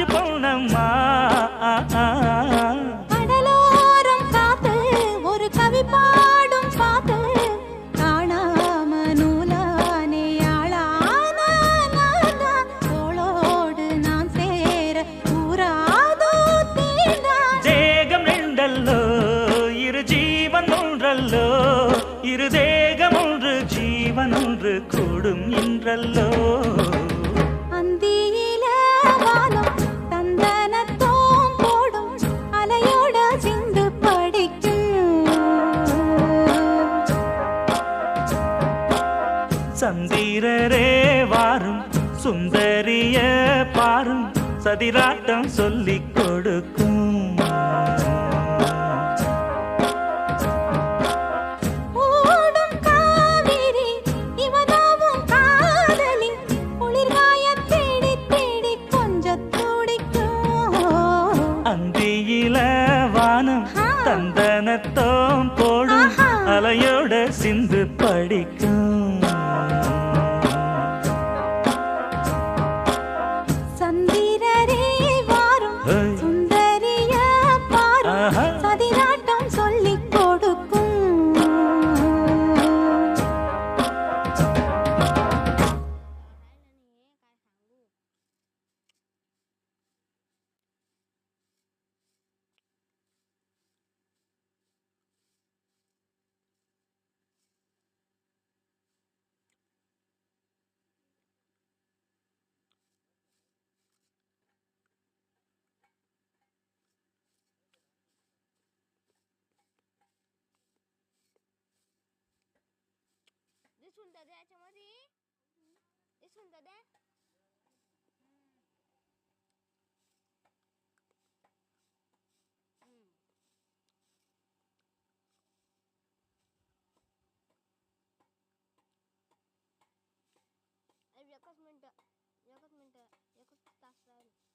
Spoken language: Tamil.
ஆச்சு பொன்னம்மா. கடலோரம் காத்து ஒரு கவி பாடும் பாத்து காணாம நூலானே ஆளான தோளோடு நான் சேர கூறாதோ தீர்ந்தான். தேகம் ரெண்டல்லோ இரு ஜீவன் ஒன்றல்லோ, இரு தேகம் ஒன்று ஜீவன் ஒன்று கூடும் என்றல்லோ. அந்தியில வானம் தந்தனத்தோம் போடும் அலையோட சிந்து படிக்கும். சந்திரரே வாரும் சுந்தரிய பாரும் சதிராட்டம் சொல்லிக் கொடுக்கும். ஓடும் காவிரி இவனாவும் காதலி குளிர்காயத் தேடி தேடி கொஞ்சத் துடிக்கும். அந்தியில வானம் தந்தனத்தோம் போடும் அலையோட சிந்து படிக்கும். சந்திரரே வாரும் சுந்தரிய பாரும் சதிராட்டம் சொல்லிக் கொடுக்கும். सुनता दे चमरी ये सुनता दे एकच मिनिट एकच तास राहील.